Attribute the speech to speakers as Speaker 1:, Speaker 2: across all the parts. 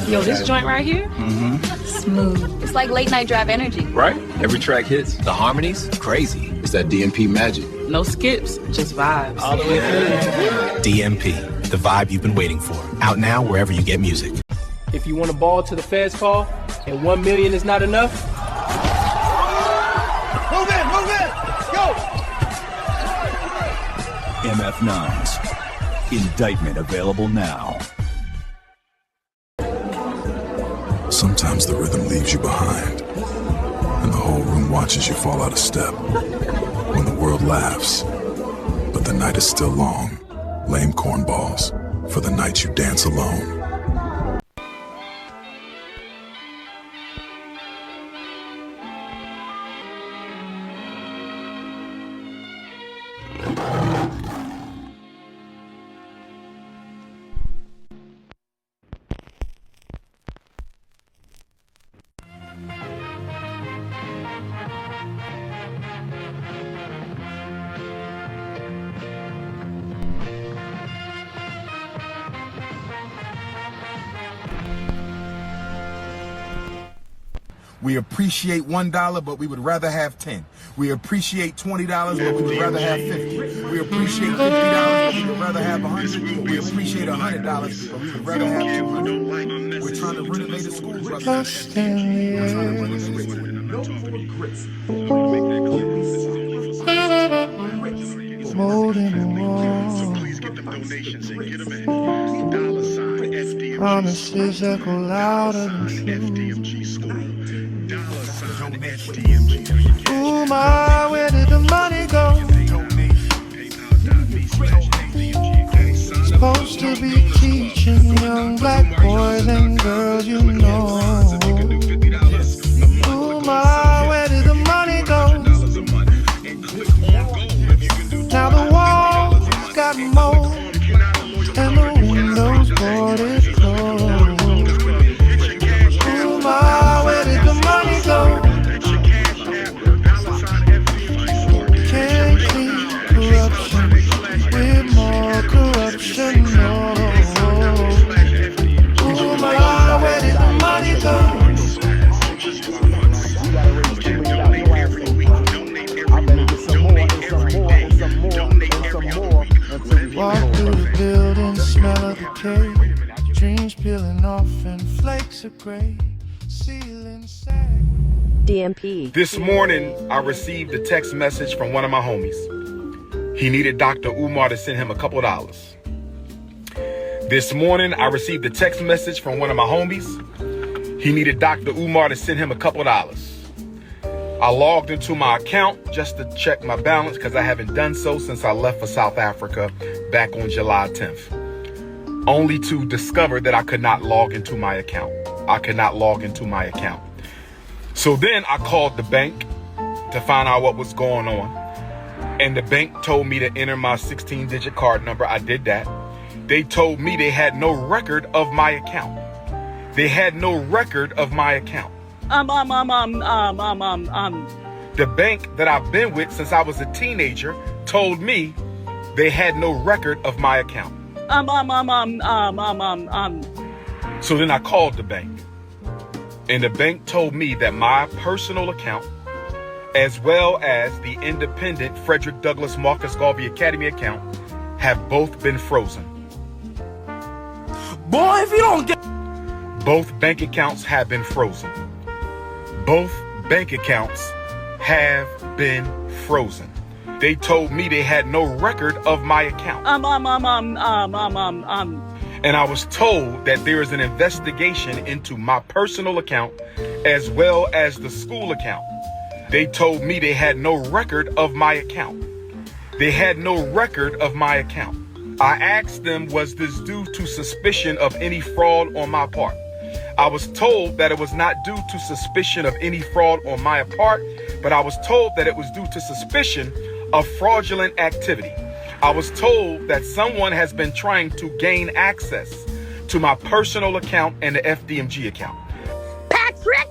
Speaker 1: Yo, this joint right here?
Speaker 2: Smooth. It's like late night drive energy.
Speaker 3: Right? Every track hits.
Speaker 4: The harmonies, crazy.
Speaker 3: It's that DMP magic.
Speaker 1: No skips, just vibes.
Speaker 3: All the way through.
Speaker 4: DMP, the vibe you've been waiting for. Out now wherever you get music.
Speaker 5: If you want a ball to the feds call and 1 million is not enough.
Speaker 6: Move in, go!
Speaker 7: MF9's Indictment available now.
Speaker 8: Sometimes the rhythm leaves you behind, and the whole room watches you fall out of step. When the world laughs, but the night is still long. Lame cornballs for the nights you dance alone.
Speaker 6: We appreciate $1, but we would rather have 10. We appreciate $20, but we would rather have 50. We appreciate $50, but we would rather have 100. We appreciate $100, but we would rather have 200. We're trying to renovate the school, brother. We're trying to renovate the school.
Speaker 9: Molding the walls. Promises echo louder than truth. Umar, where did the money go? Supposed to be teaching young black boys and girls, you know. Umar, where did the money go? Now the walls got mold and the windows boarded closed. Umar, where did the money go? Can't clean corruption with more corruption, no. Umar, where did the money go? Walk through the building, smell of decay. Dreams peeling off and flakes of gray. Ceiling sag.
Speaker 10: DMP.
Speaker 11: This morning, I received a text message from one of my homies. He needed Dr. Umar to send him a couple dollars. This morning, I received a text message from one of my homies. He needed Dr. Umar to send him a couple dollars. I logged into my account just to check my balance because I haven't done so since I left for South Africa back on July 10th. Only to discover that I could not log into my account. So then I called the bank to find out what was going on. And the bank told me to enter my 16-digit card number. I did that. They told me they had no record of my account. The bank that I've been with since I was a teenager told me they had no record of my account. So then I called the bank, and the bank told me that my personal account, as well as the independent Frederick Douglass Marcus Garvey Academy account, have both been frozen.
Speaker 6: Boy, if you don't get...
Speaker 11: Both bank accounts have been frozen. They told me they had no record of my account. And I was told that there is an investigation into my personal account as well as the school account. They told me they had no record of my account. I asked them, was this due to suspicion of any fraud on my part? I was told that it was not due to suspicion of any fraud on my part, but I was told that it was due to suspicion of fraudulent activity. I was told that someone has been trying to gain access to my personal account and the FDMG account.
Speaker 10: Patrick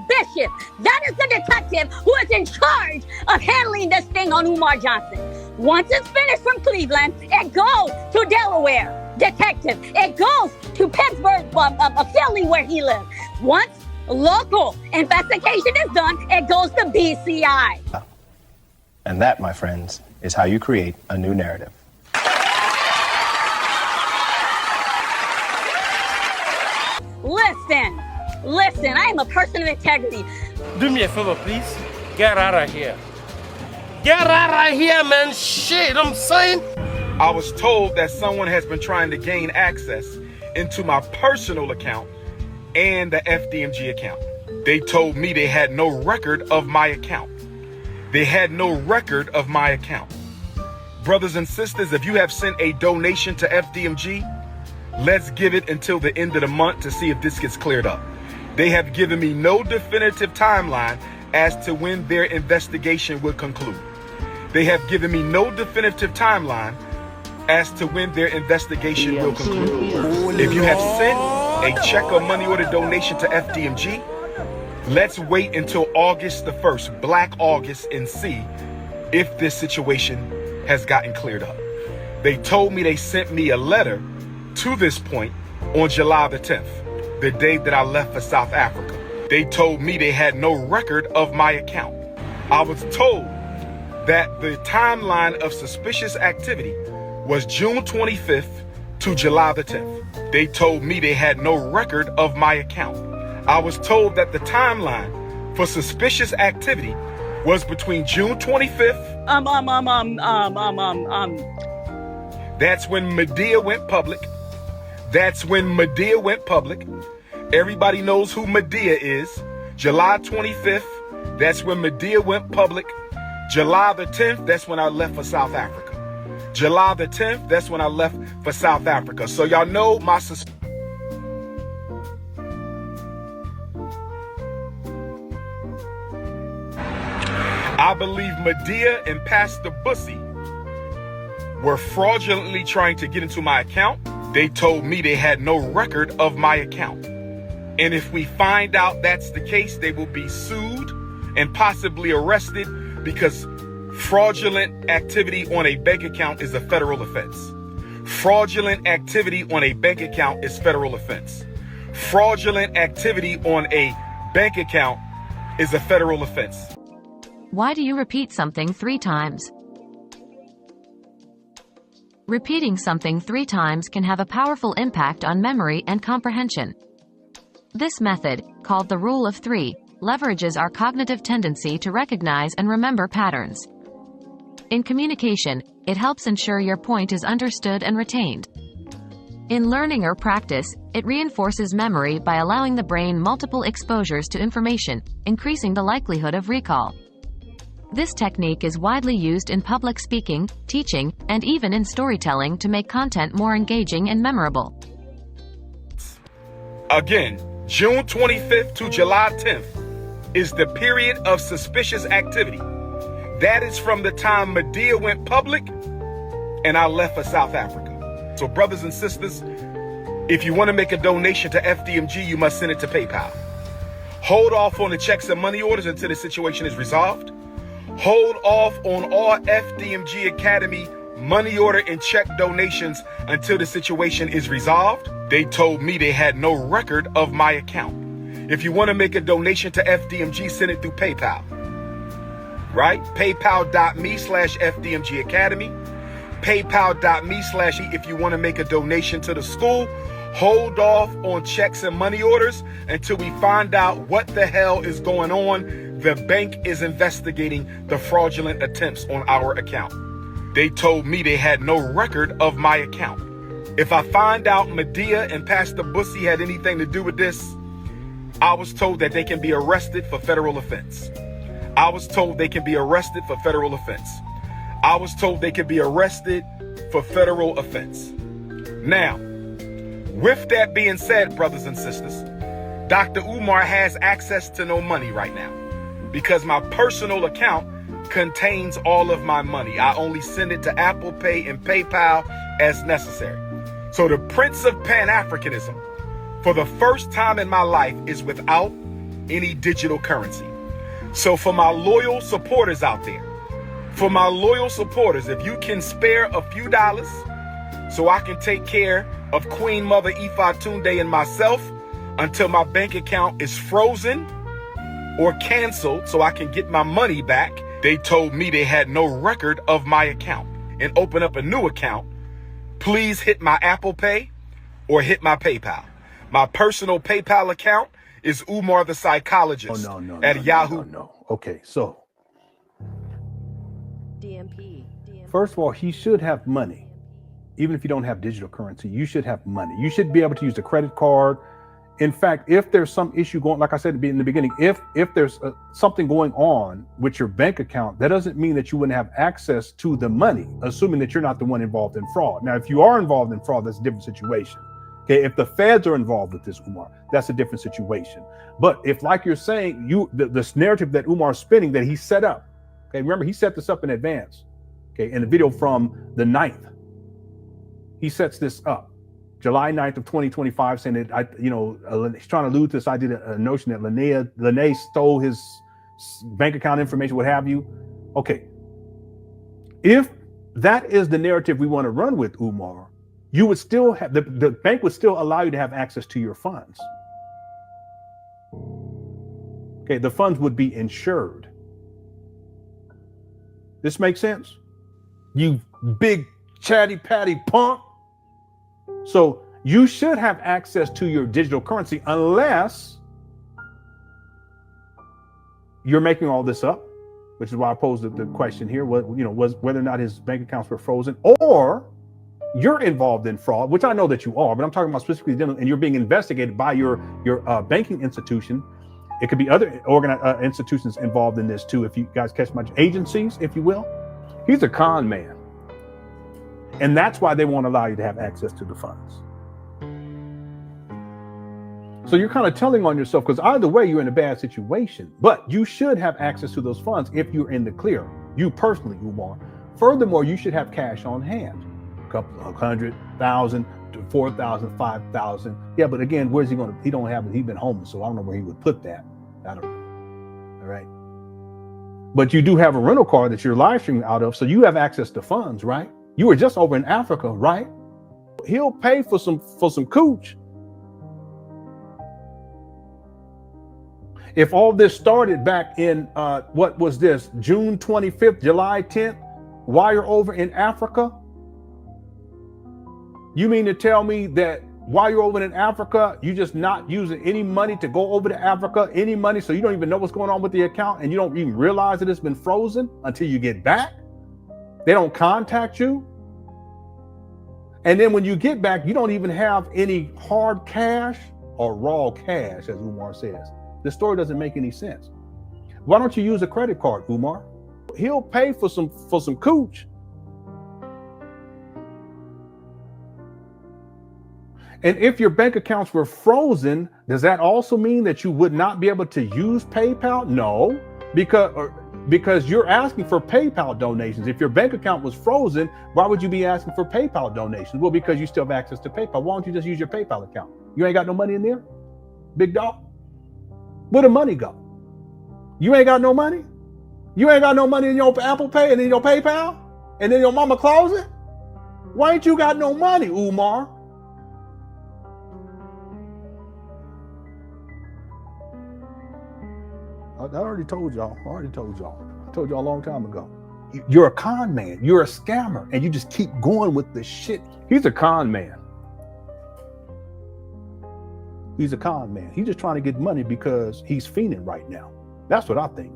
Speaker 10: Bishop, that is the detective who is in charge of handling this thing on Umar Johnson. Once it's finished from Cleveland, it goes to Delaware. Detective, it goes to Pittsburgh Philly where he lives. Once local investigation is done, it goes to BCI.
Speaker 12: And that, my friends, is how you create a new narrative.
Speaker 10: Listen, I am a person of integrity.
Speaker 13: Do me a favor, please. Get out of here. Get out of here, man. Shit, I'm saying.
Speaker 11: I was told that someone has been trying to gain access into my personal account and the FDMG account. They told me they had no record of my account. They had no record of my account. Brothers and sisters, if you have sent a donation to FDMG, let's give it until the end of the month to see if this gets cleared up. They have given me no definitive timeline as to when their investigation will conclude. They have given me no definitive timeline as to when their investigation will conclude. If you have sent a check or money order donation to FDMG, let's wait until August the 1st, Black August, and see if this situation has gotten cleared up. They told me they sent me a letter to this point on July the 10th, the day that I left for South Africa. They told me they had no record of my account. I was told that the timeline of suspicious activity was June 25th to July the 10th. They told me they had no record of my account. I was told that the timeline for suspicious activity was between June 25th. That's when Medea went public. That's when Medea went public. Everybody knows who Medea is. July 25th, that's when Medea went public. July the 10th, that's when I left for South Africa. July the 10th, that's when I left for South Africa. So y'all know my I believe Medea and Pastor Bussy were fraudulently trying to get into my account. They told me they had no record of my account. And if we find out that's the case, they will be sued and possibly arrested because fraudulent activity on a bank account is a federal offense. Fraudulent activity on a bank account is federal offense. Fraudulent activity on a bank account is a federal offense.
Speaker 14: Why do you repeat something 3 times? Repeating something 3 times can have a powerful impact on memory and comprehension. This method, called the Rule of 3, leverages our cognitive tendency to recognize and remember patterns. In communication, it helps ensure your point is understood and retained. In learning or practice, it reinforces memory by allowing the brain multiple exposures to information, increasing the likelihood of recall. This technique is widely used in public speaking, teaching, and even in storytelling to make content more engaging and memorable.
Speaker 11: Again, June 25th to July 10th is the period of suspicious activity. That is from the time Medea went public and I left for South Africa. So brothers and sisters, if you want to make a donation to FDMG, you must send it to PayPal. Hold off on the checks and money orders until the situation is resolved. Hold off on all FDMG Academy money order and check donations until the situation is resolved. They told me they had no record of my account. If you want to make a donation to FDMG, send it through PayPal. Right? PayPal.me/FDMG Academy. PayPal.me/ if you want to make a donation to the school. Hold off on checks and money orders until we find out what the hell is going on. The bank is investigating the fraudulent attempts on our account. They told me they had no record of my account. If I find out Medea and Pastor Bussy had anything to do with this, I was told that they can be arrested for federal offense. I was told they can be arrested for federal offense. I was told they could be arrested for federal offense. Now, with that being said, brothers and sisters, Dr. Umar has access to no money right now because my personal account contains all of my money. I only send it to Apple Pay and PayPal as necessary. So the Prince of Pan-Africanism, for the first time in my life, is without any digital currency. So for my loyal supporters out there, if you can spare a few dollars, so I can take care of Queen Mother Ifatunde and myself until my bank account is frozen or canceled so I can get my money back. They told me they had no record of my account and open up a new account. Please hit my Apple Pay or hit my PayPal. My personal PayPal account is Umar the Psychologist at Yahoo.
Speaker 15: No. Okay, so first of all, he should have money. Even if you don't have digital currency, you should have money. You should be able to use a credit card. In fact, if there's some issue going, like I said in the beginning, if there's something going on with your bank account, that doesn't mean that you wouldn't have access to the money, assuming that you're not the one involved in fraud. Now, if you are involved in fraud, that's a different situation. Okay, if the feds are involved with this, Umar, that's a different situation. But if, like you're saying, this narrative that Umar's spinning that he set up, okay, remember he set this up in advance. Okay, in the video from the 9th, he sets this up. July 9th of 2025, saying that he's trying to allude to this idea, a notion that Lene stole his bank account information, what have you. Okay, if that is the narrative we want to run with, Umar, you would still have the bank would still allow you to have access to your funds. Okay, the funds would be insured. This makes sense? You big chatty patty punk. So you should have access to your digital currency unless you're making all this up, which is why I posed the question here, was whether or not his bank accounts were frozen, or you're involved in fraud, which I know that you are, but I'm talking about specifically and you're being investigated by your banking institution. It could be other institutions involved in this too, if you guys catch my agencies, if you will. He's a con man. And that's why they won't allow you to have access to the funds. So you're kind of telling on yourself, because either way, you're in a bad situation, but you should have access to those funds if you're in the clear, you personally, Umar. Furthermore, you should have cash on hand, a couple of 100,000 to 4,000, 5,000. Yeah, but again, where's he going to, he don't have it. He's been homeless, so I don't know where he would put that. I don't know. All right. But you do have a rental car that you're live streaming out of, so you have access to funds, right? You were just over in Africa, right? He'll pay for some cooch. If all this started back in, what was this, June 25th, July 10th, while you're over in Africa, you mean to tell me that while you're over in Africa, you're just not using any money to go over to Africa, any money, so you don't even know what's going on with the account and you don't even realize that it's been frozen until you get back? They don't contact you. And then when you get back, you don't even have any hard cash or raw cash, as Umar says. The story doesn't make any sense. Why don't you use a credit card, Umar? He'll pay for some cooch. And if your bank accounts were frozen, does that also mean that you would not be able to use PayPal? No, because you're asking for PayPal donations. If your bank account was frozen, why would you be asking for PayPal donations? Well, because you still have access to PayPal. Why don't you just use your PayPal account? You ain't got no money in there, big dog? Where the money go? You ain't got no money? You ain't got no money in your Apple Pay and in your PayPal? And then your mama closet? Why ain't you got no money, Umar? I already told y'all. I told y'all a long time ago. You're a con man. You're a scammer. And you just keep going with the shit. He's a con man. He's a con man. He's just trying to get money because he's fiending right now. That's what I think.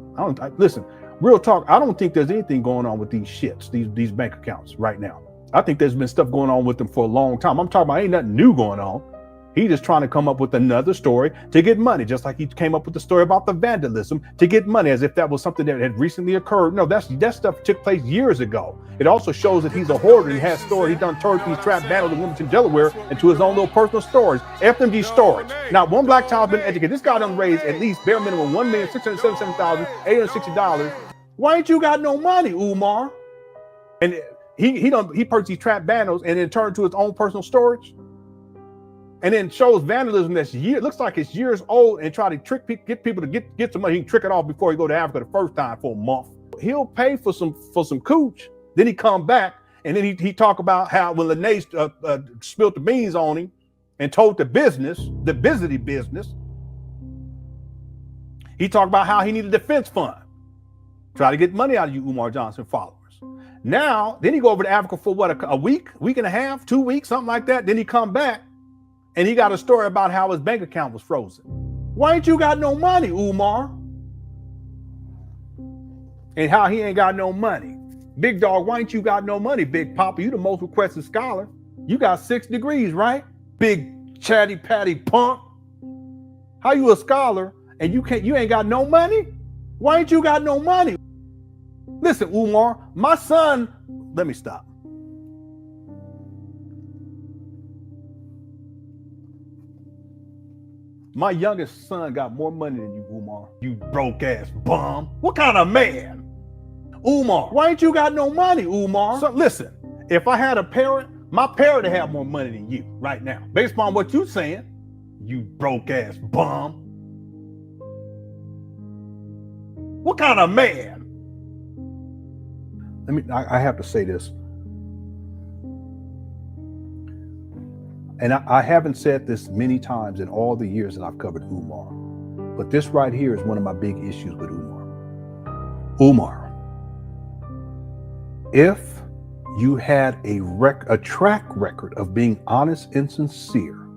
Speaker 15: Listen, real talk, I don't think there's anything going on with these shits, these bank accounts right now. I think there's been stuff going on with them for a long time. I'm talking about ain't nothing new going on. He's just trying to come up with another story to get money, just like he came up with the story about the vandalism to get money, as if that was something that had recently occurred. No, that stuff took place years ago. It also shows that he's a hoarder. He has storage. He's done turned these trap battles in Wilmington, Delaware into his own little personal storage, FMG storage. Not one black child's been educated. This guy done raised at least bare minimum $1,677,860. Why ain't you got no money, Umar? And he purchased these trap banners and then turned to his own personal storage. And then shows vandalism that's looks like it's years old, and try to get people to get some money. He can trick it off before he go to Africa the first time for a month. He'll pay for some cooch, then he come back And then he talked about how when Lene spilled the beans on him and told the business, he talked about how he needed a defense fund. Try to get money out of you Umar Johnson followers. Now, then he go over to Africa for what, a week and a half, 2 weeks, something like that. Then he come back and he got a story about how his bank account was frozen. Why ain't you got no money, Umar? And how he ain't got no money. Big dog, why ain't you got no money, Big Papa? You the most requested scholar. You got 6 degrees, right? Big chatty patty punk. How you a scholar and you ain't got no money? Why ain't you got no money? Listen, Umar, my son, let me stop. My youngest son got more money than you, Umar. You broke ass bum. What kind of man? Umar, why ain't you got no money, Umar? So listen, if I had a parent, my parent would have more money than you right now. Based upon what you saying, you broke ass bum. What kind of man? I have to say this. And I haven't said this many times in all the years that I've covered Umar, but this right here is one of my big issues with Umar. Umar, if you had a track record of being honest and sincere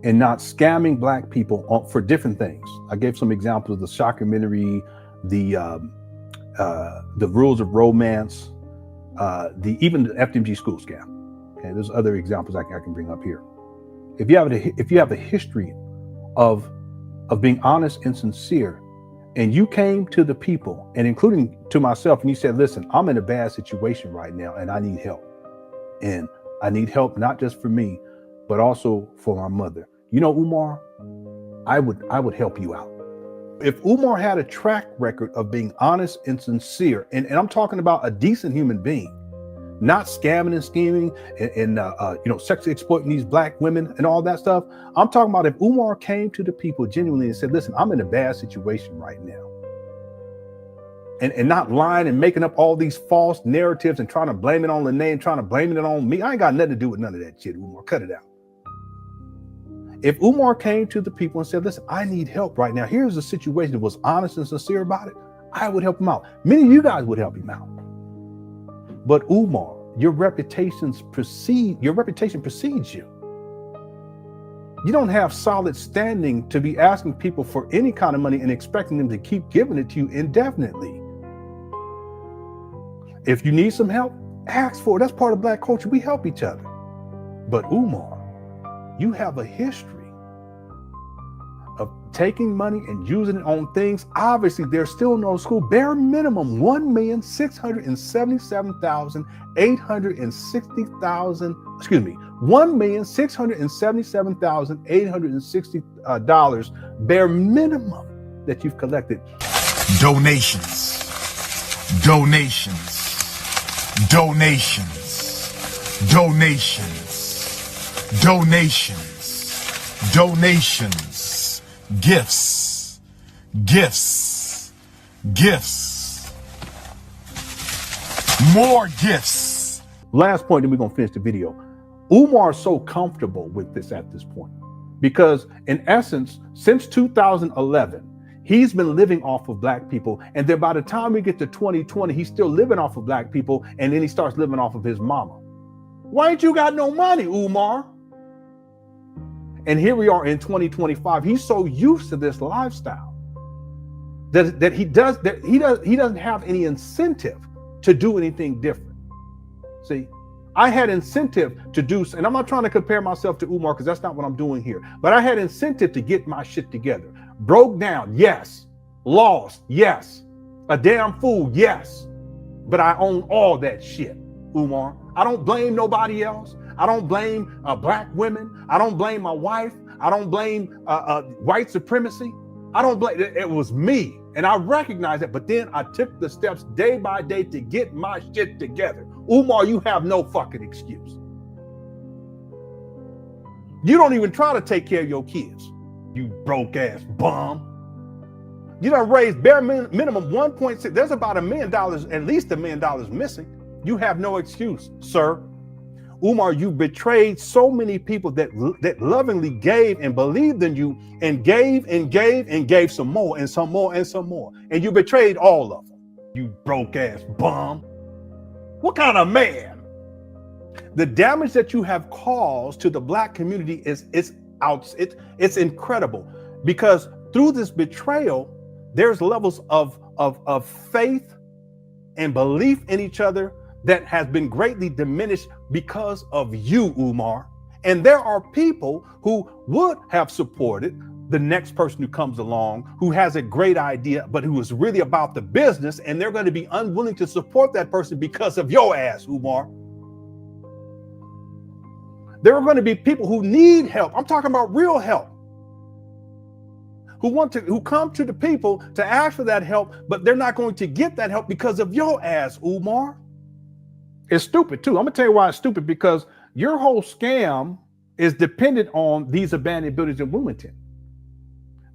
Speaker 15: and not scamming Black people for different things. I gave some examples of the documentary, the rules of romance, even the FMG school scam. Okay, there's other examples I can bring up here. If you have a history of being honest and sincere, and you came to the people, and including to myself, and you said, "Listen, I'm in a bad situation right now, and I need help, and I need help not just for me, but also for my mother." You know, Umar, I would help you out. If Umar had a track record of being honest and sincere, and I'm talking about a decent human being, not scamming and scheming and sexually exploiting these Black women and all that stuff. I'm talking about if Umar came to the people genuinely and said, "Listen, I'm in a bad situation right now," and not lying and making up all these false narratives and trying to blame it on Lene and trying to blame it on me. I ain't got nothing to do with none of that shit, Umar. Cut it out. If Umar came to the people and said, "Listen, I need help right now. Here's the situation," that was honest and sincere about it, I would help him out. Many of you guys would help him out. But Umar, your reputation precedes you. You don't have solid standing to be asking people for any kind of money and expecting them to keep giving it to you indefinitely. If you need some help, ask for it. That's part of Black culture. We help each other. But Umar, you have a history of taking money and using it on things. Obviously, there's still no school. Bare minimum, 1,677,860 bare minimum that you've collected.
Speaker 6: Donations. Gifts. More gifts.
Speaker 15: Last point, then we're going to finish the video. Umar is so comfortable with this at this point because, in essence, since 2011, he's been living off of Black people. And then by the time we get to 2020, he's still living off of Black people. And then he starts living off of his mama. Why ain't you got no money, Umar? And here we are in 2025. He's so used to this lifestyle that he doesn't have any incentive to do anything different. See, I had incentive to do, and I'm not trying to compare myself to Umar because that's not what I'm doing here, but I had incentive to get my shit together. Broke down, yes. Lost, yes. A damn fool, yes. But I own all that shit, Umar. I don't blame nobody else. I don't blame Black women. I don't blame my wife. I don't blame white supremacy. I don't blame, it was me. And I recognize it, but then I took the steps day by day to get my shit together. Umar, you have no fucking excuse. You don't even try to take care of your kids, you broke ass bum. You done raised bare minimum 1.6. There's about $1 million, at least $1 million missing. You have no excuse, sir. Umar, you betrayed so many people that lovingly gave and believed in you and gave and gave and gave some more and some more and some more. And you betrayed all of them. You broke ass bum. What kind of man? The damage that you have caused to the black community is it's incredible, because through this betrayal, there's levels of faith and belief in each other that has been greatly diminished because of you, Umar. And there are people who would have supported the next person who comes along who has a great idea, but who is really about the business, and they're going to be unwilling to support that person because of your ass, Umar. There are going to be people who need help. I'm talking about real help. Who come to the people to ask for that help, but they're not going to get that help because of your ass, Umar. It's stupid too. I'm gonna tell you why it's stupid, because your whole scam is dependent on these abandoned buildings in Wilmington.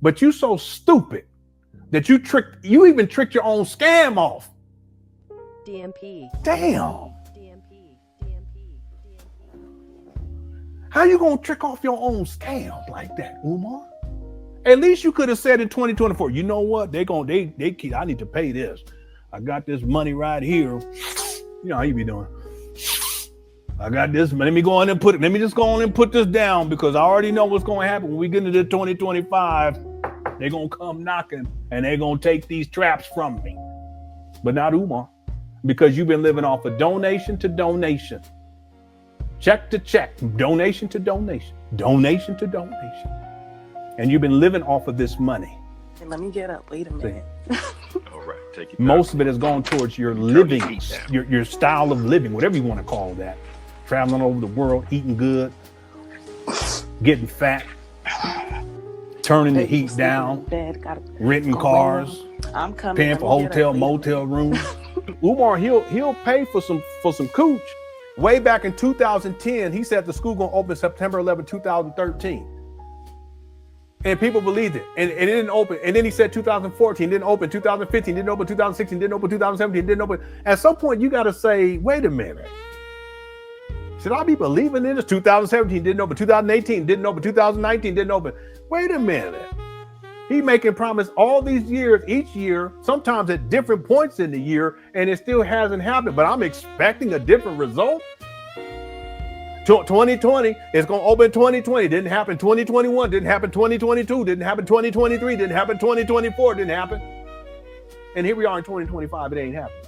Speaker 15: But you so stupid that you even tricked your own scam off.
Speaker 16: DMP.
Speaker 15: Damn. How you gonna trick off your own scam like that, Umar? At least you could have said in 2024, you know what? I need to pay this. I got this money right here. You know how you be doing. I got this. Let me just go on and put this down, because I already know what's going to happen when we get into 2025. They're going to come knocking and they're going to take these traps from me. But not Umar, because you've been living off of donation to donation, check to check, donation to donation, donation to donation. And you've been living off of this money.
Speaker 16: Hey, let me get up. Wait a minute.
Speaker 3: All right, take it.
Speaker 15: Most of it has gone towards your living, your style of living, whatever you want to call that. Traveling over the world, eating good, getting fat, turning the heat down, renting cars, paying for hotel, motel rooms. Umar, he'll pay for some cooch. Way back in 2010, he said the school gonna open September 11, 2013. And people believed it. And it didn't open. And then he said 2014 didn't open, 2015 didn't open, 2016 didn't open, 2017 didn't open. At some point, you got to say, wait a minute. Should I be believing in this? 2017 didn't open, 2018 didn't open, 2019 didn't open. Wait a minute. He making promise all these years, each year, sometimes at different points in the year, and it still hasn't happened. But I'm expecting a different result. 2020 is going to open 2020. Didn't happen 2021. Didn't happen 2022. Didn't happen 2023. Didn't happen 2024. Didn't happen. And here we are in 2025. It ain't happening.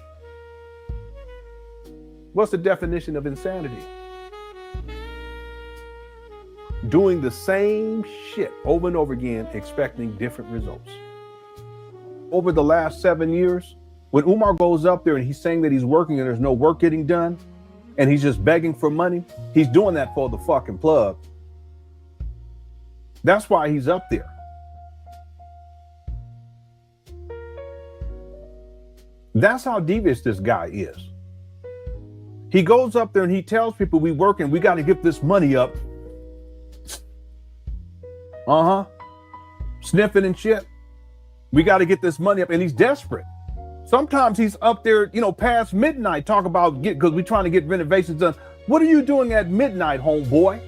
Speaker 15: What's the definition of insanity? Doing the same shit over and over again, expecting different results. Over the last 7 years, when Umar goes up there and he's saying that he's working and there's no work getting done, and he's just begging for money, he's doing that for the fucking plug. That's why he's up there. That's how devious this guy is. He goes up there and he tells people, we working, we got to get this money up. Sniffing and shit. We got to get this money up, and he's desperate. Sometimes he's up there, past midnight, talk about because we're trying to get renovations done. What are you doing at midnight, homeboy,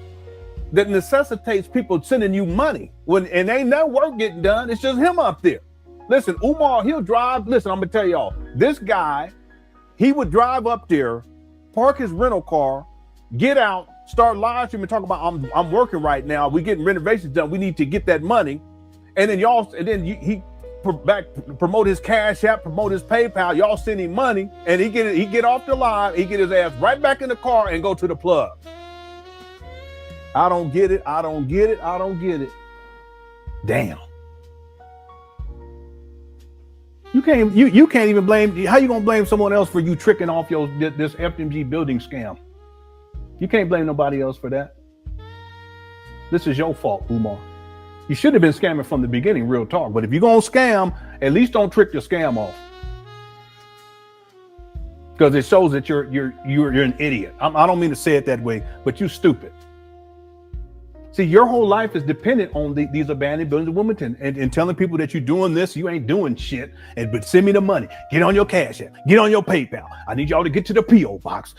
Speaker 15: that necessitates people sending you money and ain't no work getting done? It's just him up there. Listen, Umar, he'll drive. Listen, I'm gonna tell y'all, this guy, he would drive up there, park his rental car, get out, start live streaming, talk about I'm working right now. We getting renovations done. We need to get that money, and then he promote his Cash App, promote his PayPal. Y'all send him money, and he get off the line. He get his ass right back in the car and go to the plug. I don't get it. I don't get it. I don't get it. Damn. You can't even blame. How you gonna blame someone else for you tricking off this FMG building scam? You can't blame nobody else for that. This is your fault, Umar. You should have been scamming from the beginning, real talk. But if you're going to scam, at least don't trick your scam off. Because it shows that you're an idiot. I don't mean to say it that way, but you're stupid. See, See, your whole life is dependent on these abandoned buildings in Wilmington and telling people that you're doing this, you ain't doing shit. But send me the money. Get on your Cash App. Get on your PayPal. I need y'all to get to the P.O. box.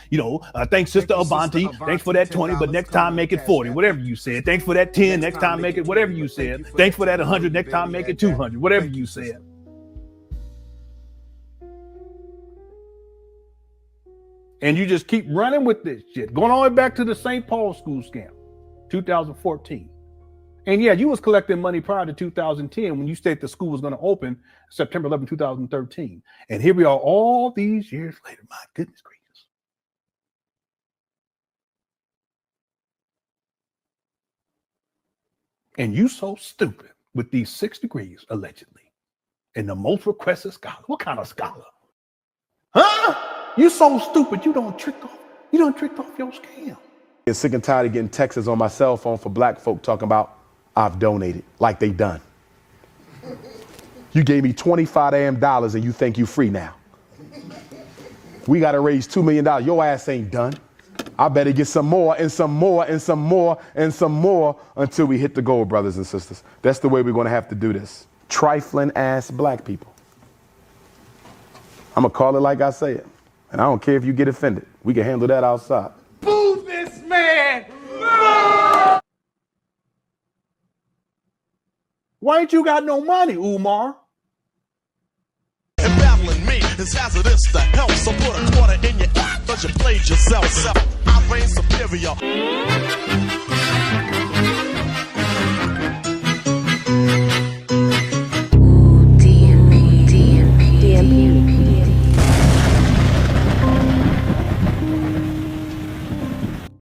Speaker 15: Thanks, Sister Avanti. Thanks for that 20, but next time make it 40. Whatever you said. Thanks for that 10. Next time make it whatever you said. Thanks for that 100. Next time make it 200. Whatever you said. And you just keep running with this shit. Going all the way back to the St. Paul school scam. 2014. And yeah, you was collecting money prior to 2010 when you said the school was going to open September 11, 2013. And here we are all these years later. My goodness gracious. And you so stupid with these 6 degrees, allegedly, and the most requested scholar. What kind of scholar? Huh? You so stupid you don't trick off your scam.
Speaker 17: I'm sick and tired of getting texts on my cell phone for black folk talking about I've donated, like they done. You gave me $25 damn and you think you free now. We got to raise $2 million. Your ass ain't done. I better get some more and some more and some more and some more until we hit the goal, brothers and sisters. That's the way we're going to have to do this. Trifling ass black people. I'm going to call it like I say it. And I don't care if you get offended. We can handle that outside.
Speaker 9: Move this man!
Speaker 15: Why ain't you got no money, Umar?
Speaker 9: And battling me is hazardous to health. So put a quarter in your cause you played yourself. I reign superior.